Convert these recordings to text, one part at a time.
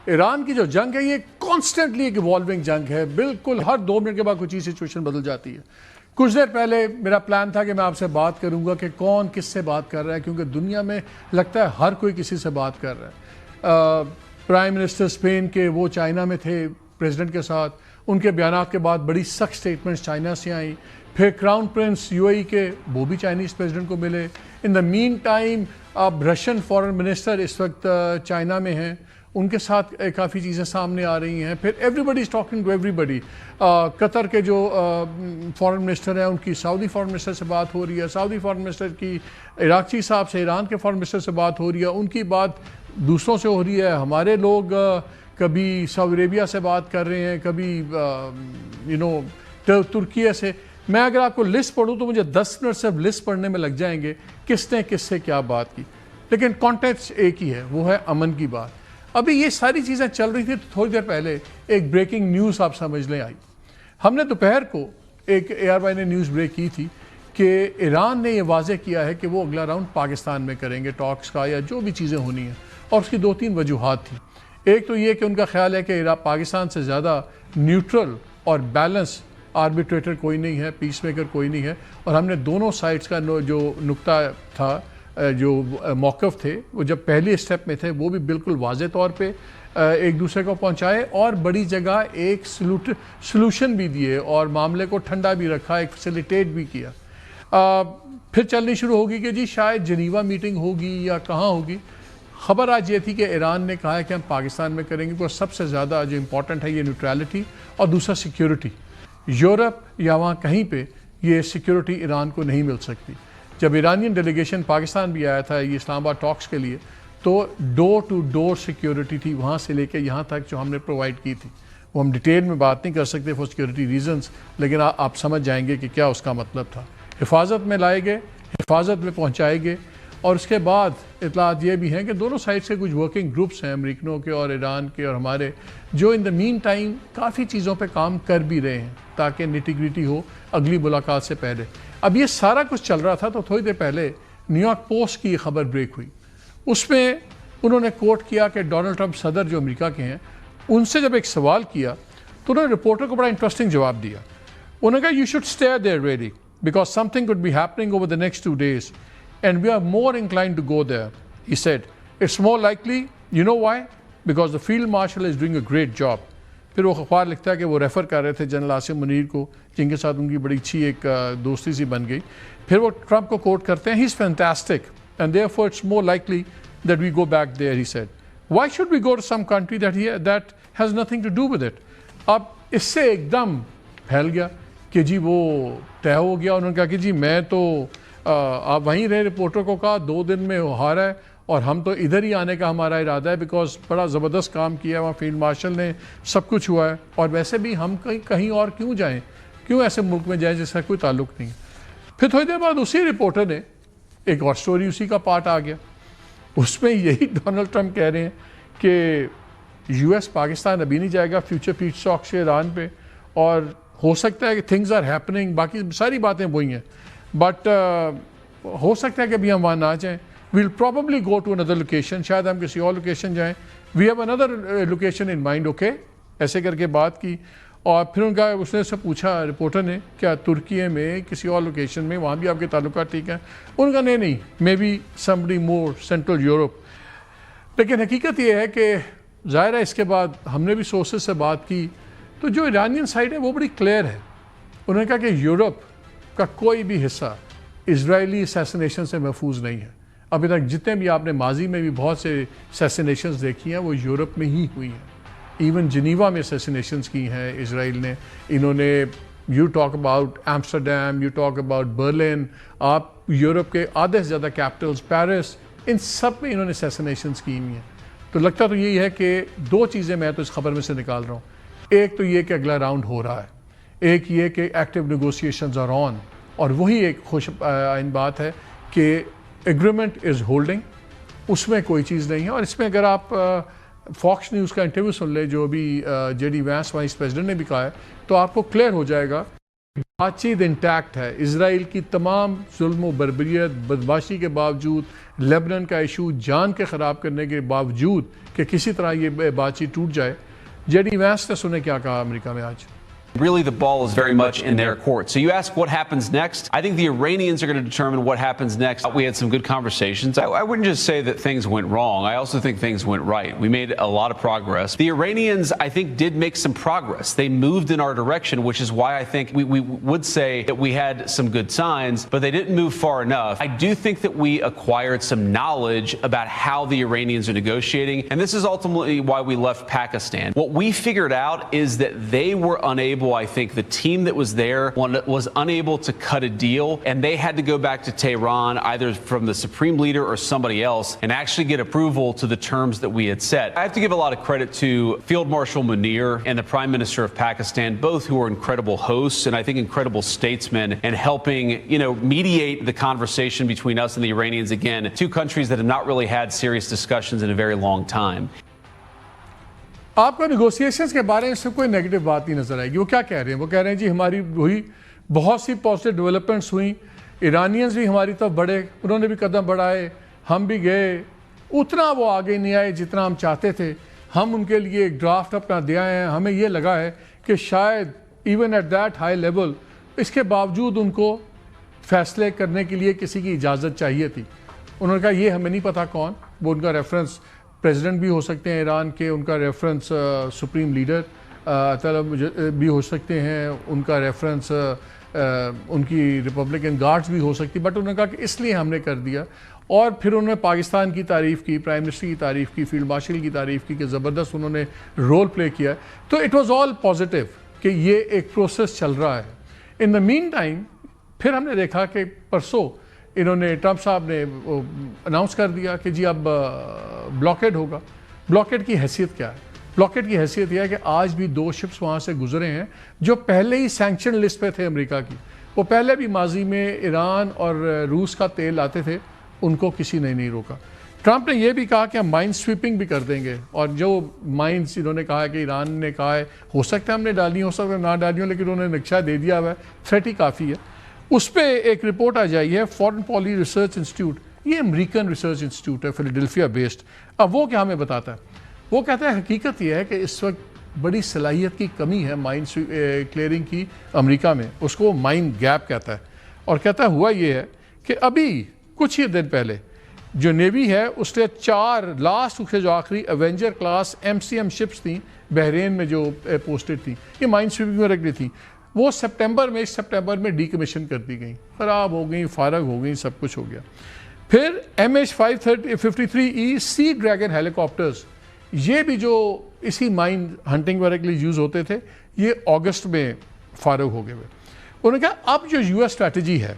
ایران کی جو جنگ ہے یہ کانسٹنٹلی ایک ایوالونگ جنگ ہے، بالکل ہر 2 منٹ کے بعد کوئی چیز سچویشن بدل جاتی ہے۔ کچھ دیر پہلے میرا پلان تھا کہ میں آپ سے بات کروں گا کہ کون کس سے بات کر رہا ہے، کیونکہ دنیا میں لگتا ہے ہر کوئی کسی سے بات کر رہا ہے۔ پرائم منسٹر اسپین کے وہ چائنا میں تھے پریزیڈنٹ کے ساتھ، ان کے بیانات کے بعد بڑی سخت سٹیٹمنٹس چائنا سے آئیں۔ پھر کراؤن پرنس یو اے ای کے وہ بھی چائنیز پریزیڈنٹ کو ملے۔ ان دا مین ٹائم اب رشین فارن منسٹر اس وقت چائنا میں ہیں، ان کے ساتھ کافی چیزیں سامنے آ رہی ہیں۔ پھر everybody is talking to everybody. Qatar کے جو فارن منسٹر ہیں ان کی سعودی فارن منسٹر سے بات ہو رہی ہے، سعودی فارن منسٹر کی عراقچی صاحب سے، ایران کے فارن منسٹر سے بات ہو رہی ہے، ان کی بات دوسروں سے ہو رہی ہے۔ ہمارے لوگ کبھی سعودی عربیہ سے بات کر رہے ہیں، کبھی ترکیہ سے۔ میں اگر آپ کو لسٹ پڑھوں تو مجھے 10 منٹ صرف لسٹ پڑھنے میں لگ جائیں گے کس نے کس سے کیا بات کی، لیکن کانٹیکسٹ ایک ہی ہے، وہ ہے امن کی بات۔ ابھی یہ ساری چیزیں چل رہی تھی تو تھوڑی دیر پہلے ایک بریکنگ نیوز آپ سمجھ لیں آئی۔ ہم نے دوپہر کو ایک ARY نے نیوز بریک کی تھی کہ ایران نے یہ واضح کیا ہے کہ وہ اگلا راؤنڈ پاکستان میں کریں گے ٹاکس کا، یا جو بھی چیزیں ہونی ہیں، اور اس کی 2-3 وجوہات تھیں۔ ایک تو یہ کہ ان کا خیال ہے کہ پاکستان سے زیادہ نیوٹرل اور بیلنس آربیٹریٹر کوئی نہیں ہے، پیس میکر کوئی نہیں ہے، اور ہم نے دونوں سائڈز کا جو نقطہ تھا، جو موقف تھے، وہ جب پہلی اسٹیپ میں تھے وہ بھی بالکل واضح طور پہ ایک دوسرے کو پہنچائے، اور بڑی جگہ ایک سلوشن بھی دیے اور معاملے کو ٹھنڈا بھی رکھا، ایک فیسیلیٹیٹ بھی کیا۔ پھر چلنی شروع ہوگی کہ جی شاید جنیوا میٹنگ ہوگی یا کہاں ہوگی۔ خبر آج یہ تھی کہ ایران نے کہا ہے کہ ہم پاکستان میں کریں گے، سب سے زیادہ جو امپورٹنٹ ہے یہ نیوٹرلٹی اور دوسرا سیکیورٹی۔ یورپ یا وہاں کہیں پہ یہ سیکیورٹی ایران کو نہیں مل سکتی۔ جب ایرانین ڈیلیگیشن پاکستان بھی آیا تھا یہ اسلام آباد ٹاکس کے لیے، تو ڈور ٹو ڈور سیکیورٹی تھی وہاں سے لے کے یہاں تک جو ہم نے پرووائڈ کی تھی۔ وہ ہم ڈیٹیل میں بات نہیں کر سکتے فور سیکیورٹی ریزنز، لیکن آپ سمجھ جائیں گے کہ کیا اس کا مطلب تھا۔ حفاظت میں لائے گئے، حفاظت میں پہنچائے گئے، اور اس کے بعد اطلاعات یہ بھی ہیں کہ دونوں سائڈ سے کچھ ورکنگ گروپس ہیں امریکنوں کے اور ایران کے اور ہمارے، جو ان دا مین ٹائم کافی چیزوں پہ کام کر بھی رہے ہیں تاکہ نیٹی گریٹی ہو اگلی ملاقات سے پہلے۔ اب یہ سارا کچھ چل رہا تھا تو تھوڑی دیر پہلے نیو یارک پوسٹ کی یہ خبر بریک ہوئی۔ اس میں انہوں نے کوٹ کیا کہ ڈونلڈ ٹرمپ صدر جو امریکہ کے ہیں، ان سے جب ایک سوال کیا تو انہوں نے رپورٹر کو بڑا انٹرسٹنگ جواب دیا۔ انہوں نے کہا you should stay there really because something could be happening over the next 2 days and we are more inclined to go there. He said it's more likely, you know why? Because the field marshal is doing a great job. پھر وہ اخبار لکھتا ہے کہ وہ refer کر رہے تھے جنرل عاصم منیر کو، جن کے ساتھ ان کی بڑی اچھی ایک دوستی سی بن گئی۔ پھر وہ ٹرمپ کو کوٹ کرتے ہیں he's fantastic and therefore it's more likely that we go back there, he said. Why should we go to some country that has nothing to do with it? اب اس سے ایک دم پھیل گیا کہ جی وہ طے ہو گیا۔ انہوں نے کہا کہ جی میں تو آپ وہیں رہے، رپورٹر کو کہا 2 دن میں وہ ہارا ہے اور ہم تو ادھر ہی آنے کا ہمارا ارادہ ہے بیکاز بڑا زبردست کام کیا ہے وہاں فیلڈ مارشل نے، سب کچھ ہوا ہے، اور ویسے بھی ہم کہیں اور کیوں جائیں، کیوں ایسے ملک میں جائیں جس کا کوئی تعلق نہیں۔ پھر تھوڑی دیر بعد اسی رپورٹر نے ایک اور سٹوری اسی کا پارٹ آ گیا، اس میں یہی ڈونلڈ ٹرمپ کہہ رہے ہیں کہ US پاکستان ابھی نہیں جائے گا فیوچر فیڈ اسٹاک سے ایران پہ، اور ہو سکتا ہے کہ تھنگز آر ہیپننگ، باقی ساری باتیں وہی ہیں، بٹ ہو سکتا ہے کہ ابھی ہم وہاں نہ جائیں۔ We'll probably go to another location, شاید ہم کسی اور لوکیشن جائیں، we have another location in mind, okay, ایسے کر کے بات کی۔ اور پھر اس نے سے پوچھا رپورٹر نے کیا ترکیے میں کسی اور لوکیشن میں وہاں بھی آپ کے تعلقات ٹھیک ہیں؟ ان کا نہیں، maybe somebody more central Europe. لیکن حقیقت یہ ہے کہ ظاہر ہے اس کے بعد ہم نے بھی سورسز سے بات کی تو جو ایرانین سائڈ ہے وہ بڑی کلیئر ہے۔ انہوں نے کہا کہ یورپ کا کوئی بھی حصہ اسرائیلی اسیسینیشن سے محفوظ نہیں ہے۔ ابھی تک جتنے بھی آپ نے ماضی میں بھی بہت سے اسیسینیشنز دیکھی ہیں وہ یورپ میں ہی ہوئی ہیں، ایون جنیوا میں اسیسینیشنز کی ہیں اسرائیل نے۔ انہوں نے you talk about Amsterdam, you talk about Berlin, آپ یورپ کے آدھے سے زیادہ کیپٹلز، پیرس، ان سب میں انہوں نے اسیسینیشنز کی ہوئی ہیں۔ تو لگتا تو یہی ہے کہ 2 چیزیں میں تو اس خبر میں سے نکال رہا ہوں، ایک تو یہ کہ اگلا راؤنڈ ہو رہا ہے، ایک یہ کہ ایکٹیو نیگوسیشنز آر آن، اور وہی ایک خوش آئین بات ہے کہ ایگریمنٹ از ہولڈنگ، اس میں کوئی چیز نہیں ہے۔ اور اس میں اگر آپ فاکس نیوز کا انٹرویو سن لیں جو ابھی JD وینس وائس پریزیڈنٹ نے بھی کہا ہے تو آپ کو کلیئر ہو جائے گا بات چیت انٹیکٹ ہے. اسرائیل کی تمام ظلم و بربریت بدماشی کے باوجود، لیبنان کا ایشو جان کے خراب کرنے کے باوجود کہ کسی طرح یہ بات چیت ٹوٹ جائے. جے ڈی وینس نے سنے کیا کہا امریکہ میں آج. Really, the ball is very much in their court. So you ask what happens next? I think the Iranians are going to determine what happens next. We had some good conversations. I wouldn't just say that things went wrong. I also think things went right. We made a lot of progress. The Iranians, I think, did make some progress. They moved in our direction, which is why I think we would say that we had some good signs, but they didn't move far enough. I do think that we acquired some knowledge about how the Iranians are negotiating, and this is ultimately why we left Pakistan. What we figured out is that they were unable, I think the team that was there was unable to cut a deal, and they had to go back to Tehran, either from the supreme leader or somebody else, and actually get approval to the terms that we had set. I have to give a lot of credit to Field Marshal Munir and the Prime Minister of Pakistan, both who are incredible hosts and I think incredible statesmen, and helping, mediate the conversation between us and the Iranians. Again, two countries that have not really had serious discussions in a very long time. آپ کو negotiations کے بارے میں سے کوئی negative بات نہیں نظر آئے گی. وہ کیا کہہ رہے ہیں؟ وہ کہہ رہے ہیں جی ہماری وہی بہت سی پازیٹیو ڈیولپمنٹس ہوئیں، ایرانینز بھی ہماری طرف بڑھے، انہوں نے بھی قدم بڑھائے، ہم بھی گئے، اتنا وہ آگے نہیں آئے جتنا ہم چاہتے تھے. ہم ان کے لیے ایک ڈرافٹ اپنا دے آئے ہیں. ہمیں یہ لگا ہے کہ شاید even at that high level اس کے باوجود ان کو فیصلے کرنے کے لیے کسی کی اجازت چاہیے تھی. انہوں نے کہا یہ ہمیں نہیں پتہ کون، وہ ان کا ریفرنس پریزیڈنٹ بھی ہو سکتے ہیں ایران کے، ان کا ریفرنس سپریم لیڈر بھی ہو سکتے ہیں، ان کا ریفرنس ان کی ریپبلکن گارڈز بھی ہو سکتی. بٹ انہوں نے کہا کہ اس لیے ہم نے کر دیا. اور پھر انہوں نے پاکستان کی تعریف کی، پرائم منسٹر کی تعریف کی، فیلڈ مارشل کی تعریف کی کہ زبردست انہوں نے رول پلے کیا. تو اٹ واز آل پازیٹیو کہ یہ ایک پروسیس چل رہا ہے. ان دا مین ٹائم پھر ہم نے دیکھا کہ پرسوں انہوں نے ٹرمپ صاحب نے اناؤنس کر دیا کہ جی اب بلاکیڈ ہوگا. بلاکیڈ کی حیثیت کیا ہے؟ بلاکیڈ کی حیثیت یہ ہے کہ آج بھی 2 شپس وہاں سے گزرے ہیں جو پہلے ہی سینکشن لسٹ پہ تھے امریکہ کی. وہ پہلے بھی ماضی میں ایران اور روس کا تیل لاتے تھے، ان کو کسی نے نہیں روکا. ٹرمپ نے یہ بھی کہا کہ ہم مائن سویپنگ بھی کر دیں گے، اور جو مائنز انہوں نے کہا کہ ایران نے کہا ہے ہو سکتا ہے ہم نے ڈالی، ہو سکتا ہے نہ ڈالی ہوں، لیکن انہوں نے نقشہ دے دیا ہوا ہے، تھریٹ ہی کافی ہے. اس پہ ایک رپورٹ آ جائی ہے فارن پالیسی ریسرچ انسٹیٹیوٹ. یہ امریکن ریسرچ انسٹیٹیوٹ ہے، فیلاڈیلفیا بیسڈ. اب وہ کیا ہمیں بتاتا ہے؟ وہ کہتا ہے حقیقت یہ ہے کہ اس وقت بڑی صلاحیت کی کمی ہے مائن کلیئرنگ کی امریکہ میں. اس کو مائن گیپ کہتا ہے. اور کہتا ہے ہوا یہ ہے کہ ابھی کچھ ہی دن پہلے جو نیوی ہے اس نے 4 لاسٹ سے جو آخری ایونجر کلاس MCM شپس تھیں بحرین میں جو پوسٹڈ تھیں، یہ مائن سویپنگ میں رکھ دی تھیں، وہ سپٹمبر میں ڈی کمیشن کر دی گئیں، خراب ہو گئیں، فارغ ہو گئیں، سب کچھ ہو گیا. پھر MH-553E سی ڈریگن ہیلی کاپٹرز، یہ بھی جو اسی مائن ہنٹنگ وغیرہ کے لیے یوز ہوتے تھے، یہ اگست میں فارغ ہو گئے ہوئے. انہوں نے کہا اب جو US اسٹریٹجی ہے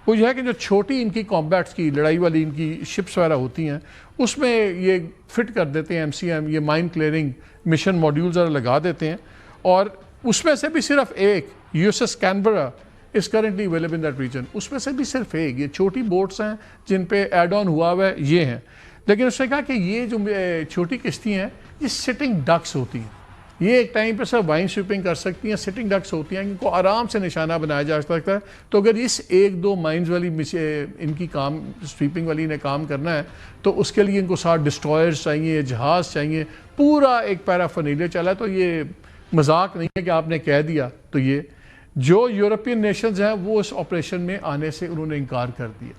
وہ یہ ہے کہ جو چھوٹی ان کی کامبیٹس کی لڑائی والی ان کی شپس وغیرہ ہوتی ہیں اس میں یہ فٹ کر دیتے ہیں MCM، یہ مائن کلیئرنگ مشن ماڈیولز لگا دیتے ہیں. اور اس میں سے بھی صرف ایک USS Canberra is currently available in that region. اس میں سے بھی صرف ایک، یہ چھوٹی بوٹس ہیں جن پہ ایڈ آن ہوا ہوا ہے یہ ہیں. لیکن اس نے کہا کہ یہ جو چھوٹی کشتی ہیں یہ سٹنگ ڈکس ہوتی ہیں، یہ ایک ٹائم پہ سب وائن سویپنگ کر سکتی ہیں، سٹنگ ڈکس ہوتی ہیں، ان کو آرام سے نشانہ بنایا جا سکتا ہے. تو اگر اس 1-2 مائنز والی ان کی کام سویپنگ والی نے کام کرنا ہے تو اس کے لیے ان کو 60 ڈسٹرائرز چاہیے، جہاز چاہیے، پورا ایک پیرافرنیلیا چلا ہے. تو یہ مذاق نہیں ہے کہ آپ نے کہہ دیا. تو یہ جو یورپین نیشنز ہیں وہ اس آپریشن میں آنے سے انہوں نے انکار کر دیا.